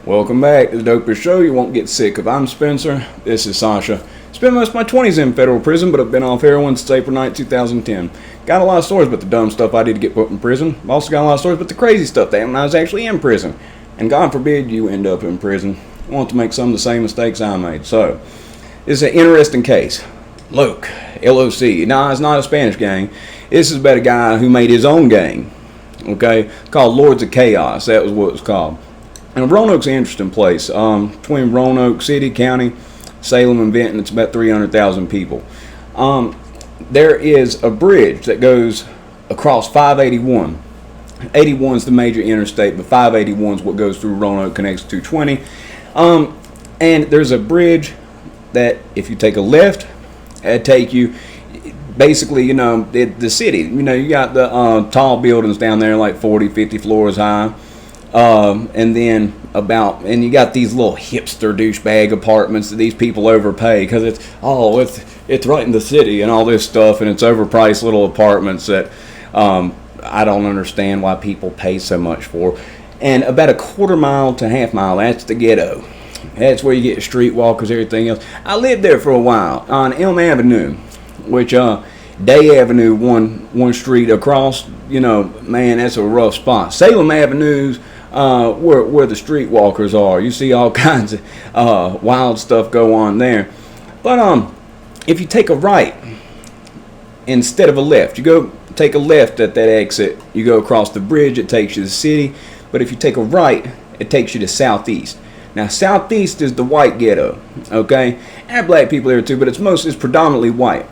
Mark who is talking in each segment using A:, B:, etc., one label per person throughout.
A: Welcome back to the dopest show you won't get sick of. I'm Spencer. This is Sasha. Spent most of my 20s in federal prison, but I've been off heroin since April 9, 2010. Got a lot of stories about the dumb stuff I did to get put in prison. I've also got a lot of stories about the crazy stuff that happened when I was actually in prison. And God forbid you end up in prison. I want to make some of the same mistakes I made. So, this is an interesting case. LOC, LOC. Nah, it's not a Spanish gang. This is about a guy who made his own gang. Okay? It's called Lords of Chaos. That was what it was called. And Roanoke's an interesting place. Between Roanoke City, County, Salem, and Vinton, it's about 300,000 people. There is a bridge that goes across 581. 81 is the major interstate, but 581 is what goes through Roanoke, connects to 220. And there's a bridge that if you take a left, it'd take you, basically, you know, the city. You know, you got the tall buildings down there, like 40, 50 floors high. And then and you got these little hipster douchebag apartments that these people overpay because it's right in the city and all this stuff, and it's overpriced little apartments that I don't understand why people pay so much for. And about a quarter mile to half mile, that's the ghetto. That's where you get streetwalkers, everything else. I lived there for a while on Elm Avenue, which Day Avenue, one street across. You know, man, that's a rough spot. Salem Avenue's where the streetwalkers are. You see all kinds of wild stuff go on there. But if you take a right instead of a left, you go take a left at that exit, you go across the bridge, it takes you to the city. But if you take a right, it takes you to southeast. Now, southeast is the white ghetto, okay? I have black people there too, but it's predominantly white.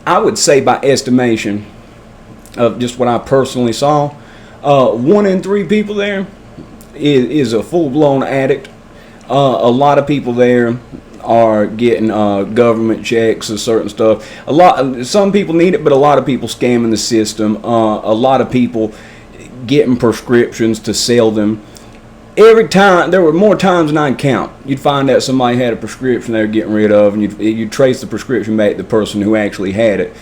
A: I would say by estimation of just what I personally saw, 1 in 3 people there is a full-blown addict. A lot of people there are getting government checks or certain stuff. Some people need it, but a lot of people scamming the system. A lot of people getting prescriptions to sell them. Every time, there were more times than I can count, you'd find out somebody had a prescription they were getting rid of, and you'd trace the prescription back to the person who actually had it.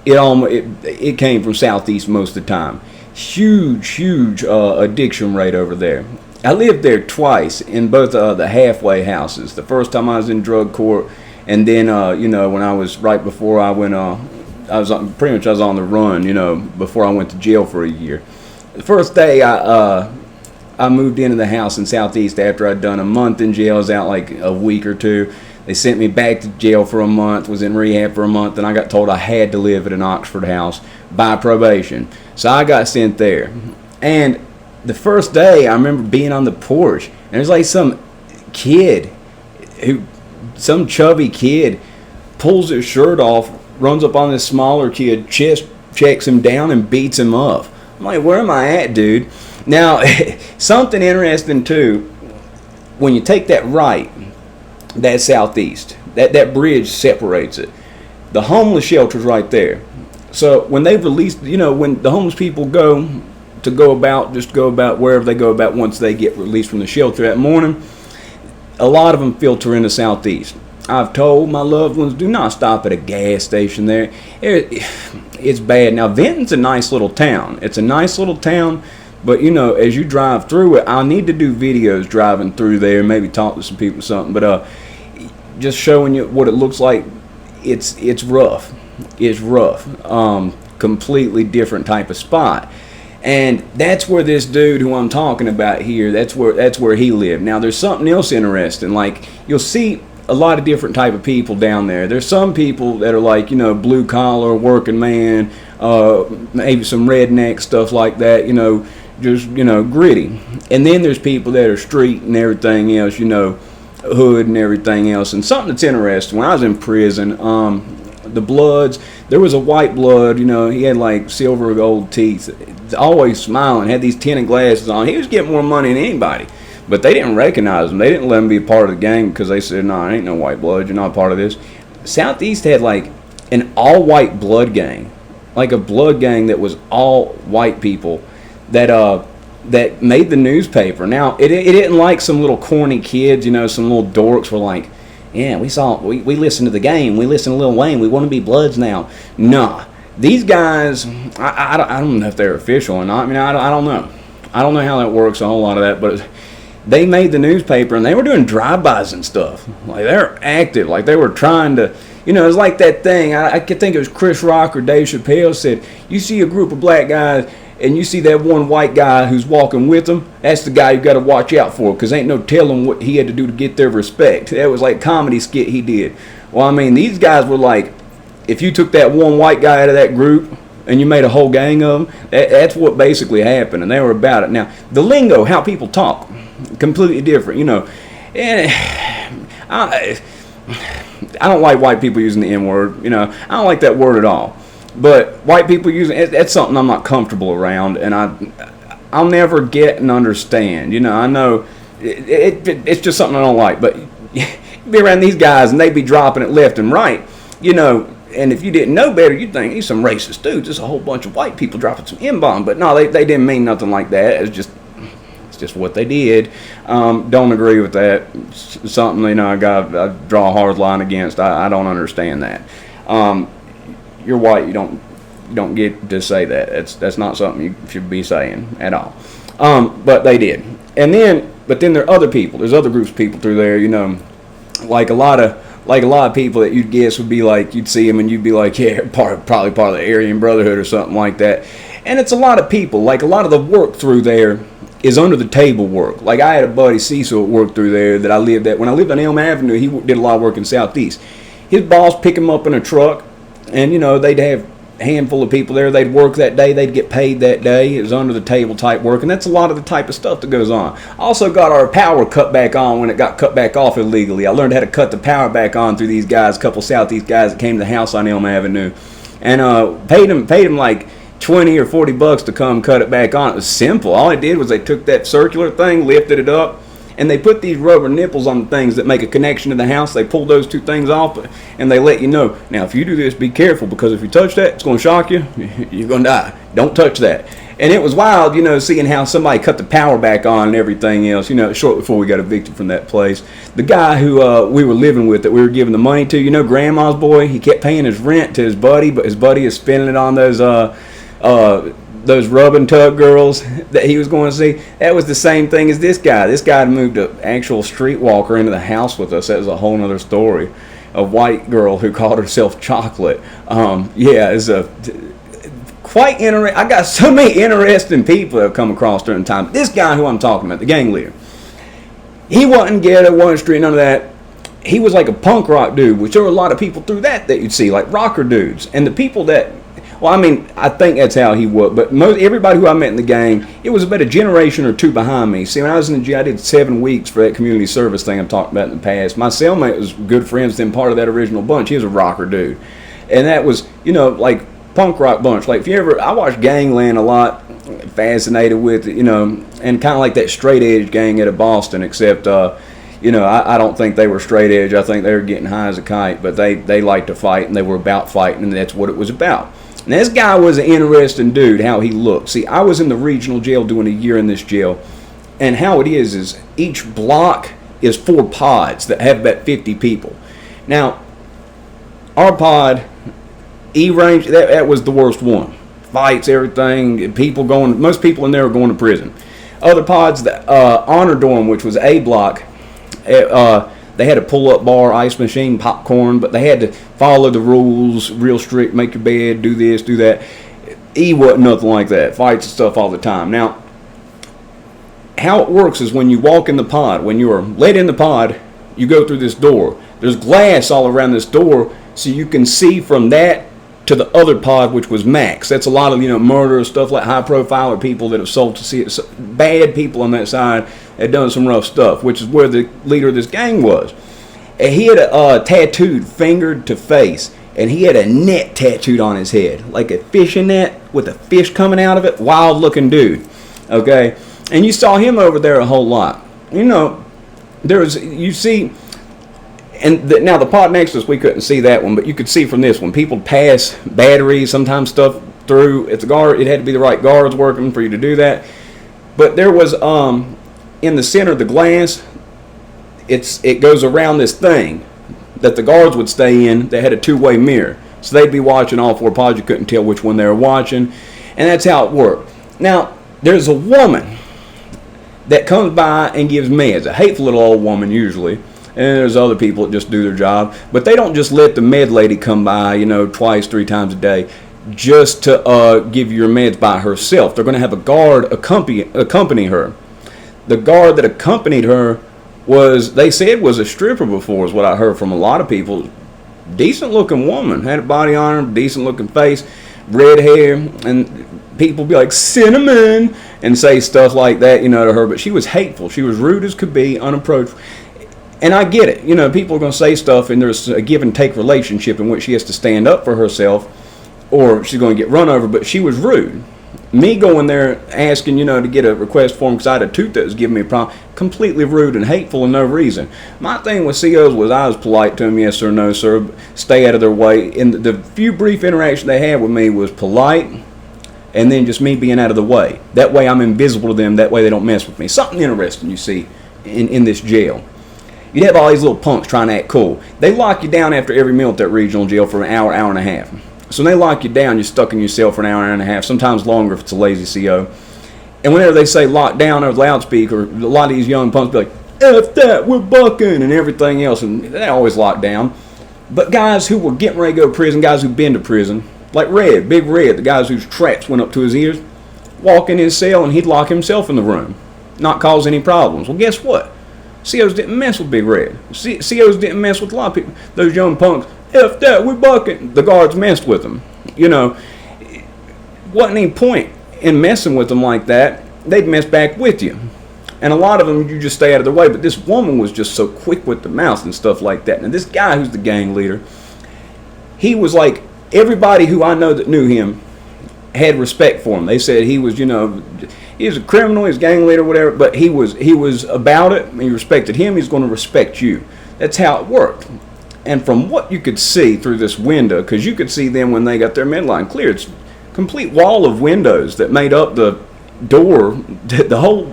A: It came from southeast most of the time. Huge addiction rate over there. I lived there twice in both the halfway houses. The first time I was in drug court, and then when I was right before I went, I was on the run. Before I went to jail for a year. The first day I moved into the house in southeast after I'd done a month in jail. I was out like a week or two. They sent me back to jail for a month, was in rehab for a month, and I got told I had to live at an Oxford house by probation. So I got sent there. And the first day, I remember being on the porch, and there's like some chubby kid, pulls his shirt off, runs up on this smaller kid, checks him down, and beats him up. I'm like, where am I at, dude? Now, something interesting too, when you take that right, that's southeast. That bridge separates it. The homeless shelter's right there. So when they've released, when the homeless people go about wherever they go about once they get released from the shelter that morning, a lot of them filter into southeast. I've told my loved ones, do not stop at a gas station there. It's bad. Now, Vinton's a nice little town. It's a nice little town. But, as you drive through it, I'll need to do videos driving through there, maybe talk to some people or something. But just showing you what it looks like, it's rough. It's rough. Completely different type of spot. And that's where this dude who I'm talking about here, that's where he lived. Now, there's something else interesting. Like, you'll see a lot of different type of people down there. There's some people that are like, blue collar, working man, maybe some redneck stuff like that, just gritty. And then there's people that are street and everything else, hood and everything else. And something that's interesting, when I was in prison, the Bloods, there was a white blood, he had like silver or gold teeth, always smiling, had these tinted glasses on. He was getting more money than anybody, but they didn't recognize him. They didn't let him be a part of the gang because they said, no, ain't no white blood, you're not a part of this. Southeast had like an all-white blood gang, like a blood gang that was all white people that made the newspaper. Now, it didn't like some little corny kids, some little dorks were like, yeah, we listened to the game, we listened to Lil Wayne, we want to be Bloods now. Nah, these guys, I don't know if they're official or not. I mean, I don't know. I don't know how that works, a whole lot of that, but they made the newspaper, and they were doing drive-bys and stuff. Like, they were active, like they were trying to, it's like that thing, I could think it was Chris Rock or Dave Chappelle said, you see a group of black guys, and you see that one white guy who's walking with them, that's the guy you got to watch out for, because ain't no telling what he had to do to get their respect. That was like a comedy skit he did. Well, I mean, these guys were like, if you took that one white guy out of that group and you made a whole gang of them, that's what basically happened, and they were about it. Now, the lingo, how people talk, completely different, And I don't like white people using the N-word, I don't like that word at all. But white people using it, that's something I'm not comfortable around, and I'll never get and understand. I know it's just something I don't like. But you be around these guys, and they be dropping it left and right, And if you didn't know better, you'd think these some racist dudes. There's a whole bunch of white people dropping some N-bomb. But no, they didn't mean nothing like that. It's just what they did. Don't agree with that. It's something I draw a hard line against. I don't understand that. You're white. You don't get to say that. That's not something you should be saying at all. But they did. But then there are other people. There's other groups of people through there. Like a lot of people that you'd guess would be like, you'd see them and you'd be like, yeah, probably part of the Aryan Brotherhood or something like that. And it's a lot of people. Like, a lot of the work through there is under the table work. Like, I had a buddy, Cecil, that worked through there that I lived at. When I lived on Elm Avenue, he did a lot of work in Southeast. His boss pick him up in a truck, and, they'd have a handful of people there. They'd work that day. They'd get paid that day. It was under the table type work, and that's a lot of the type of stuff that goes on. I also got our power cut back on when it got cut back off illegally. I learned how to cut the power back on through these guys, a couple Southeast guys that came to the house on Elm Avenue, and paid them like $20 or $40 to come cut it back on. It was simple. All they did was they took that circular thing, lifted it up, and they put these rubber nipples on the things that make a connection to the house. They pull those two things off, and they let you know. Now, if you do this, be careful, because if you touch that, it's going to shock you. You're going to die. Don't touch that. And it was wild, seeing how somebody cut the power back on and everything else, shortly before we got evicted from that place. The guy who we were living with, that we were giving the money to, Grandma's boy, he kept paying his rent to his buddy, but his buddy is spending it on those rub and tug girls that he was going to see. That was the same thing as this guy. This guy moved an actual streetwalker into the house with us. That was a whole other story. A white girl who called herself Chocolate. It's quite interesting. I got so many interesting people that have come across during the time. This guy who I'm talking about, the gang leader, he wasn't ghetto, wasn't street, none of that. He was like a punk rock dude, which there were a lot of people through that you'd see, like rocker dudes. And the people that, well, I mean, I think that's how he was. But everybody who I met in the gang, it was about a generation or two behind me. See, when I was in the jail, I did 7 weeks for that community service thing I've talked about in the past. My cellmate was good friends with him, part of that original bunch. He was a rocker dude. And that was, like, punk rock bunch. Like, I watched Gangland a lot, fascinated with it, and kind of like that straight edge gang out of Boston, except, I don't think they were straight edge. I think they were getting high as a kite, but they liked to fight, and they were about fighting, and that's what it was about. And this guy was an interesting dude, how he looked. See, I was in the regional jail doing a year in this jail, and how it is each block is 4 pods that have about 50 people. Now, our pod, E-range, that was the worst one. Fights, everything, most people in there were going to prison. Other pods, the Honor Dorm, which was A block, they had a pull-up bar, ice machine, popcorn, but they had to follow the rules, real strict, make your bed, do this, do that. E wasn't nothing like that. Fights and stuff all the time. Now, how it works is when you walk in the pod, when you are let in the pod, you go through this door. There's glass all around this door, so you can see from that to the other pod, which was Max. That's a lot of, murder, stuff like high profile, or people that have sold to see it. So, bad people on that side had done some rough stuff, which is where the leader of this gang was. And he had a tattooed finger to face, and he had a net tattooed on his head, like a fishing net with a fish coming out of it. Wild looking dude. Okay? And you saw him over there a whole lot. Now the pod next to us, we couldn't see that one, but you could see from this one. People pass batteries, sometimes stuff through. It's a guard. It had to be the right guards working for you to do that. But there was in the center of the glass, it goes around this thing that the guards would stay in. They had a 2-way mirror, so they'd be watching all 4 pods. You couldn't tell which one they were watching, and that's how it worked. Now there's a woman that comes by and gives meds. A hateful little old woman usually. And there's other people that just do their job. But they don't just let the med lady come by, you know, twice, 3 times a day just to give you your meds by herself. They're going to have a guard accompany her. The guard that accompanied her they said was a stripper before, is what I heard from a lot of people. Decent looking woman, had a body on her, decent looking face, red hair, and people be like, cinnamon, and say stuff like that, you know, to her. But she was hateful. She was rude as could be, unapproachable. And I get it. You know, people are going to say stuff, and there's a give and take relationship in which she has to stand up for herself, or she's going to get run over. But she was rude. Me going there asking, you know, to get a request form because I had a tooth that was giving me a problem, completely rude and hateful and no reason. My thing with COs was I was polite to them, yes sir, no sir, stay out of their way. And the few brief interactions they had with me was polite, and then just me being out of the way. That way I'm invisible to them, that way they don't mess with me. Something interesting you see in this jail. You'd have all these little punks trying to act cool. They lock you down after every meal at that regional jail for an hour, hour and a half. So when they lock you down, you're stuck in your cell for an hour and a half, sometimes longer if it's a lazy CO. And whenever they say lock down over the loudspeaker, a lot of these young punks be like, F that, we're bucking, and everything else, and they always lock down. But guys who were getting ready to go to prison, guys who've been to prison, like Red, Big Red, the guys whose traps went up to his ears, walk in his cell and he'd lock himself in the room, not cause any problems. Well, guess what? COs didn't mess with Big Red. COs didn't mess with a lot of people. Those young punks, F that, we're bucking. The guards messed with them. You know, wasn't any point in messing with them like that. They'd mess back with you. And a lot of them, you just stay out of their way. But this woman was just so quick with the mouth and stuff like that. And this guy who's the gang leader, he was like, everybody who I know that knew him had respect for him. They said he was, you know, he was a criminal, he's a gang leader, whatever, but he was about it. He respected him, he's going to respect you. That's how it worked. And from what you could see through this window, because you could see them when they got their midline cleared, it's a complete wall of windows that made up the door. The whole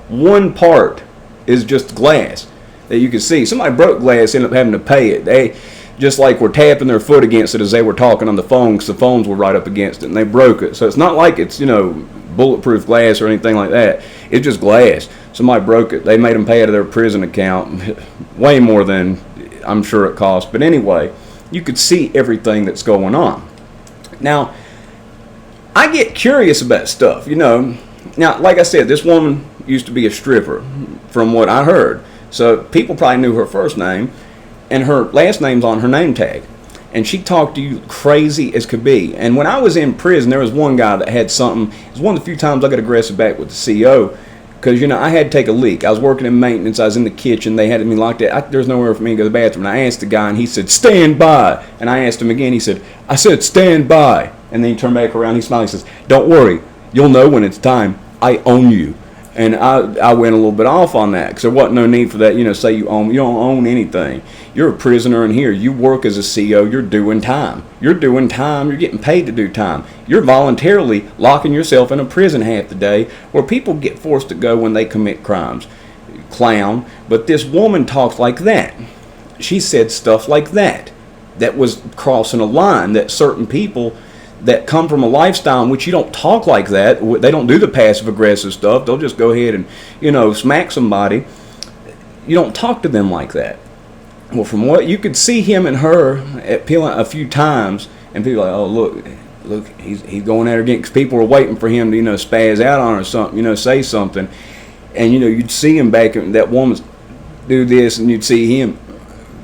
A: one part is just glass that you could see. Somebody broke glass, ended up having to pay it. They just like were tapping their foot against it as they were talking on the phone because the phones were right up against it, and they broke it. So it's not like it's, you know, bulletproof glass or anything like that. It's just glass. Somebody broke it. They made them pay out of their prison account way more than I'm sure it cost. But anyway, you could see everything that's going on. Now, I get curious about stuff, you know. Now, like I said, this woman used to be a stripper from what I heard. So people probably knew her first name, and her last name's on her name tag. And she talked to you crazy as could be. And when I was in prison, there was one guy that had something. It was one of the few times I got aggressive back with the CO. Because, you know, I had to take a leak. I was working in maintenance. I was in the kitchen. They had me locked out. There's nowhere for me to go to the bathroom. And I asked the guy, and he said, stand by. And I asked him again. He said, I said, stand by. And then he turned back around. He smiled. He says, don't worry. You'll know when it's time. I own you. And I went a little bit off on that because there wasn't no need for that. You know, say you don't own anything. You're a prisoner in here. You work as a CO. You're doing time. You're doing time. You're getting paid to do time. You're voluntarily locking yourself in a prison half the day where people get forced to go when they commit crimes. Clown. But this woman talks like that. She said stuff like that. That was crossing a line that certain people that come from a lifestyle in which you don't talk like that. They don't do the passive aggressive stuff. They'll just go ahead and, you know, smack somebody. You don't talk to them like that. Well, from what you could see him and her at peeling a few times, and people are like, oh look, he's going at her again, because people were waiting for him to, you know, spaz out on her or something, you know, say something, and you know you'd see him back and that woman do this, and you'd see him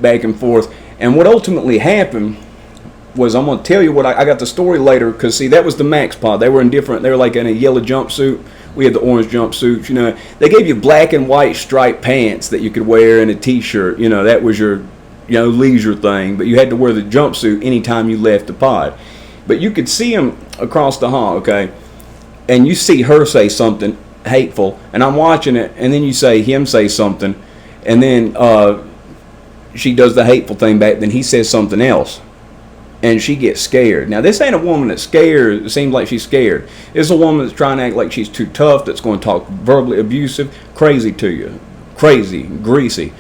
A: back and forth, and what ultimately happened was, I'm going to tell you what I got the story later, because see, that was the max pod. They were like in a yellow jumpsuit. We had the orange jumpsuits, you know. They gave you black and white striped pants that you could wear and a t-shirt, you know. That was your, you know, leisure thing. But you had to wear the jumpsuit anytime you left the pod. But you could see him across the hall, okay, and you see her say something hateful, and I'm watching it, and then you say him say something, and then she does the hateful thing back, then he says something else. And she gets scared. Now, this ain't a woman that's scared. It seems like she's scared. It's a woman that's trying to act like she's too tough, that's going to talk verbally abusive, crazy to you. Crazy, greasy.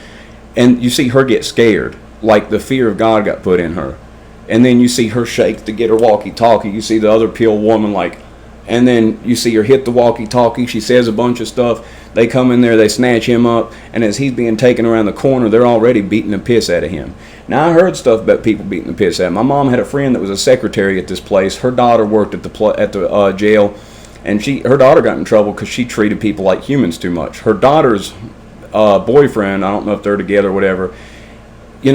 A: And you see her get scared, like the fear of God got put in her. And then you see her shake to get her walkie-talkie. You see the other pill woman like, And then you see her hit the walkie-talkie. She says a bunch of stuff. They come in there, they snatch him up, and as he's being taken around the corner, they're already beating the piss out of him. Now, I heard stuff about people beating the piss out of him. My mom had a friend that was a secretary at this place. Her daughter worked at the jail, and her daughter got in trouble because she treated people like humans too much. Her daughter's boyfriend, I don't know if they're together or whatever, we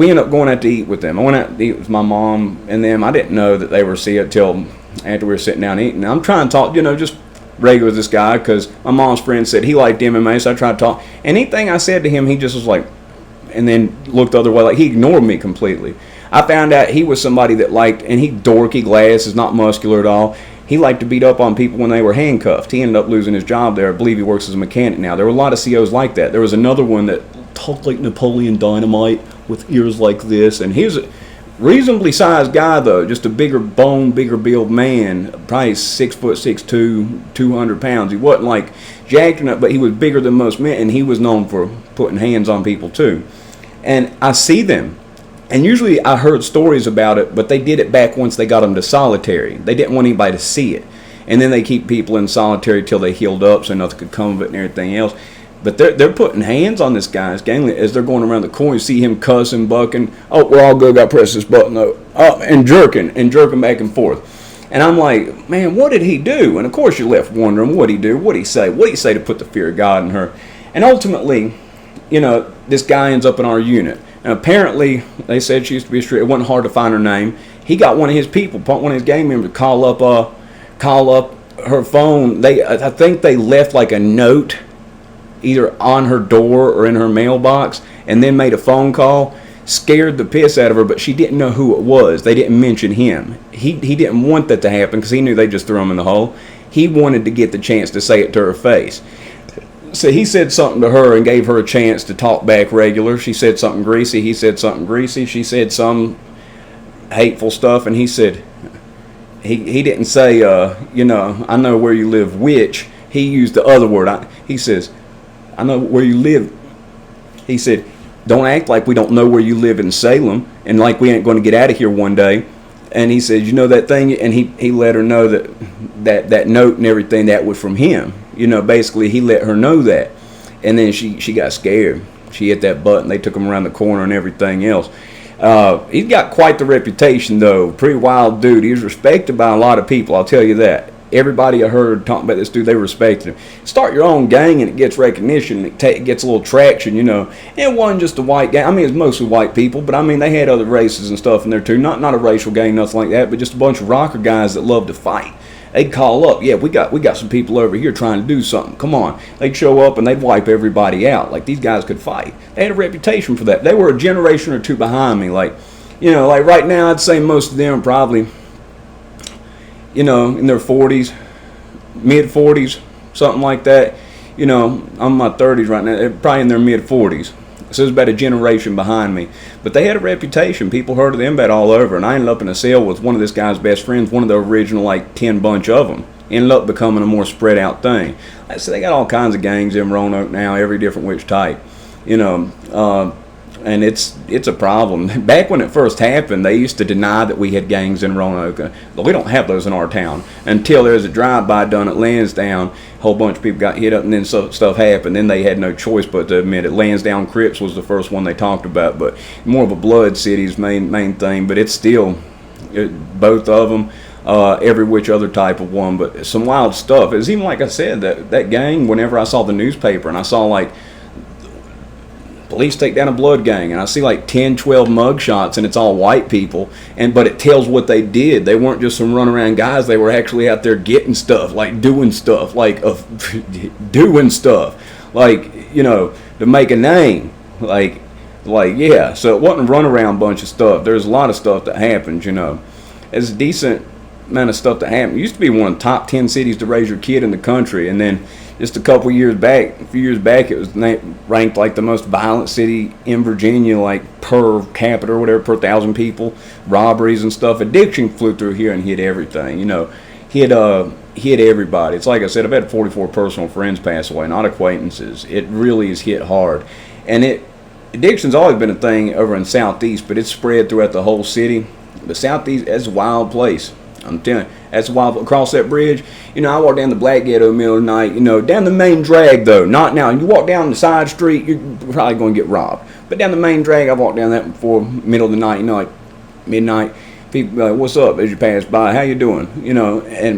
A: ended up going out to eat with them. I went out to eat with my mom and them. I didn't know that they were seeing it till after we were sitting down eating. Now, I'm trying to talk, just regular with this guy because my mom's friend said he liked MMA, so I tried to talk. Anything I said to him, he just was like, and then looked the other way. Like, he ignored me completely. I found out he was somebody that liked, and he dorky glasses, not muscular at all. He liked to beat up on people when they were handcuffed. He ended up losing his job there. I believe he works as a mechanic now. There were a lot of COs like that. There was another one that talked like Napoleon Dynamite with ears like this, and he was a reasonably sized guy, though, just a bigger bone, bigger build man, probably 6'6'2", 200 pounds. He wasn't like jacking up, but he was bigger than most men, and he was known for putting hands on people too. And I see them, and usually I heard stories about it, but they did it back once they got them to solitary. They didn't want anybody to see it, and then they keep people in solitary till they healed up so nothing could come of it and everything else. But they're putting hands on this guy's gangly as they're going around the corner. You see him cussing, bucking. Oh, we're all good. Got to press this button up, and jerking back and forth. And I'm like, man, what did he do? And of course, you're left wondering, what did he do? What did he say? What did he say to put the fear of God in her? And ultimately, this guy ends up in our unit. And apparently, they said she used to be a street. It wasn't hard to find her name. He got one of his people, one of his gang members, to call up her phone. I think they left like a note either on her door or in her mailbox, and then made a phone call. Scared the piss out of her, but she didn't know who it was. They didn't mention him. He didn't want that to happen because he knew they just threw him in the hole. He wanted to get the chance to say it to her face. So he said something to her and gave her a chance to talk back regular. She said something greasy. He said something greasy. She said some hateful stuff, and he said, he didn't say, I know where you live, which. He used the other word. He says, I know where you live. He said, don't act like we don't know where you live in Salem and like we ain't going to get out of here one day. And he said, that thing? And he let her know that note and everything, that was from him. Basically he let her know that. And then she got scared. She hit that button. They took him around the corner and everything else. He's got quite the reputation, though. Pretty wild dude. He's respected by a lot of people, I'll tell you that. Everybody I heard talking about this dude, they respected him. Start your own gang and it gets recognition. It gets a little traction, It wasn't just a white gang. I mean, it's mostly white people, but I mean, they had other races and stuff in there too. Not a racial gang, nothing like that, but just a bunch of rocker guys that love to fight. They'd call up, yeah, we got some people over here trying to do something. Come on. They'd show up and they'd wipe everybody out. Like, these guys could fight. They had a reputation for that. They were a generation or two behind me. Like right now, I'd say most of them probably, in their 40s, mid-40s, something like that. I'm in my 30s right now. They're probably in their mid-40s. So it's about a generation behind me. But they had a reputation. People heard of them about all over. And I ended up in a cell with one of this guy's best friends, one of the original, 10 bunch of them. Ended up becoming a more spread out thing. So they got all kinds of gangs in Roanoke now, every different which type. And it's a problem. Back when it first happened, they used to deny that we had gangs in Roanoke. We don't have those in our town. Until there was a drive-by done at Lansdowne, a whole bunch of people got hit up, and then stuff happened. Then they had no choice but to admit it. Lansdowne Crips was the first one they talked about, but more of a blood city's main thing. But it's still both of them, every which other type of one. But some wild stuff. It was even like I said, that gang. Whenever I saw the newspaper and I saw police take down a blood gang, and I see 10, 12 mug shots, and it's all white people, but it tells what they did. They weren't just some runaround guys. They were actually out there getting stuff, doing stuff, doing stuff, to make a name, yeah. So it wasn't a runaround bunch of stuff. There's a lot of stuff that happens, There's a decent amount of stuff that happened. It used to be one of the top 10 cities to raise your kid in the country, and then just a few years back, it was ranked the most violent city in Virginia, per capita or whatever, per 1,000 people, robberies and stuff. Addiction flew through here and hit everything, hit everybody. It's like I said, I've had 44 personal friends pass away, not acquaintances. It really is hit hard. And addiction's always been a thing over in Southeast, but it's spread throughout the whole city. The Southeast is a wild place. I'm telling you, that's why across that bridge, I walk down the Black Ghetto middle of the night, down the main drag though, not now. You walk down the side street, you're probably going to get robbed. But down the main drag, I walked down that before middle of the night, like midnight. People like, what's up as you pass by? How you doing?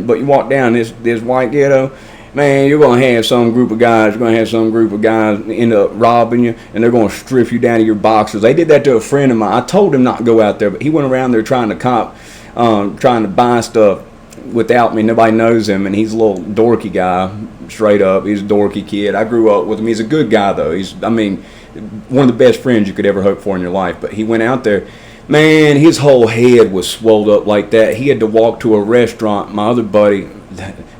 A: But you walk down this white ghetto, man, you're going to have some group of guys end up robbing you, and they're going to strip you down to your boxers. They did that to a friend of mine. I told him not to go out there, but he went around there trying to buy stuff without me. Nobody knows him, and he's a little dorky guy, straight up. He's a dorky kid. I grew up with him. He's a good guy, though. He's one of the best friends you could ever hope for in your life. But he went out there. Man, his whole head was swelled up like that. He had to walk to a restaurant. My other buddy,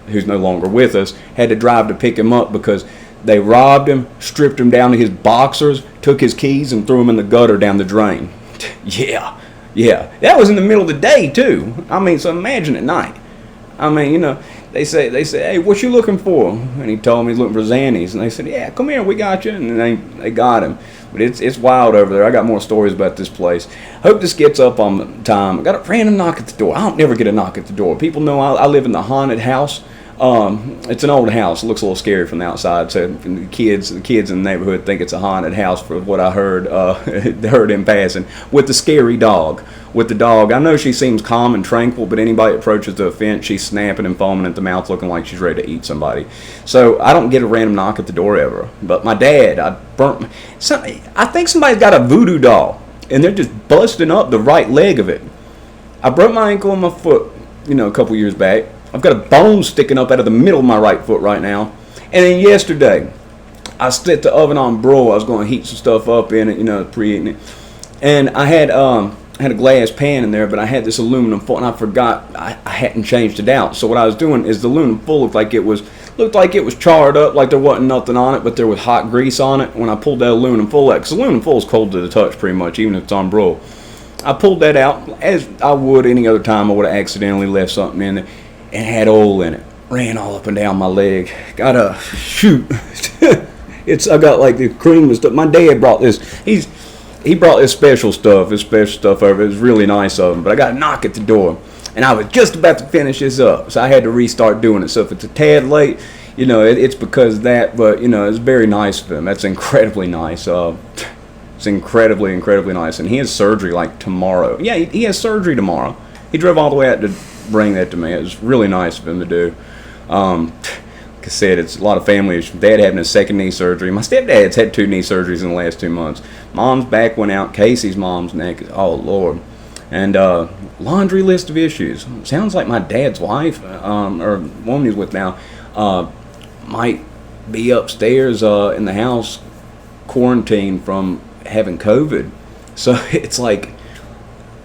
A: who's no longer with us, had to drive to pick him up because they robbed him, stripped him down to his boxers, took his keys, and threw him in the gutter down the drain. Yeah. That was in the middle of the day, too. So imagine at night. They say, hey, what you looking for? And he told me he's looking for Xannies. And they said, yeah, come here, we got you. And they got him. But it's wild over there. I got more stories about this place. Hope this gets up on time. I got a random knock at the door. I don't never get a knock at the door. People know I live in the haunted house. It's an old house. It looks a little scary from the outside. So the kids in the neighborhood think it's a haunted house for what I heard in passing. With the scary dog. With the dog, I know she seems calm and tranquil, but anybody that approaches the fence, she's snapping and foaming at the mouth, looking like she's ready to eat somebody. So I don't get a random knock at the door ever. But my dad, I think somebody's got a voodoo doll, and they're just busting up the right leg of it. I broke my ankle and my foot, a couple years back. I've got a bone sticking up out of the middle of my right foot right now. And then yesterday, I set the oven on broil. I was going to heat some stuff up in it, preheating it. And I had a glass pan in there, but I had this aluminum foil, and I forgot I hadn't changed it out. So what I was doing is the aluminum foil looked like it was charred up, like there wasn't nothing on it, but there was hot grease on it. When I pulled that aluminum foil out, because aluminum foil is cold to the touch pretty much, even if it's on broil. I pulled that out as I would any other time. I would have accidentally left something in there. And had oil in it. Ran all up and down my leg. I got like the cream and stuff. My dad brought this. He brought this special stuff over. It was really nice of him. But I got a knock at the door, and I was just about to finish this up, so I had to restart doing it. So if it's a tad late, it's because of that. But it's very nice of him. That's incredibly nice. It's incredibly nice. And he has surgery like tomorrow. Yeah, he has surgery tomorrow. He drove all the way out to bring that to me. It was really nice of him to do. Like I said, it's a lot of family issues. Dad having a second knee surgery. My stepdad's had 2 knee surgeries in the last 2 months. Mom's back went out. Casey's mom's neck. Oh, Lord. And laundry list of issues. Sounds like my dad's wife, or woman he's with now, might be upstairs in the house quarantined from having COVID. So it's like,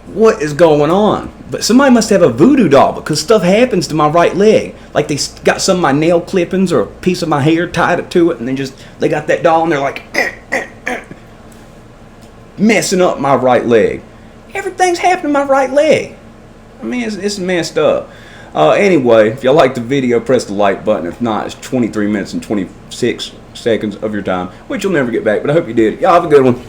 A: what is going on? But somebody must have a voodoo doll, because stuff happens to my right leg. Like they got some of my nail clippings or a piece of my hair, tied it to it, and then they got that doll and they're like messing up my right leg. Everything's happening to my right leg. It's messed up. Anyway, if y'all like the video, press the like button. If not, it's 23 minutes and 26 seconds of your time, which you'll never get back, but I hope you did. Y'all have a good one.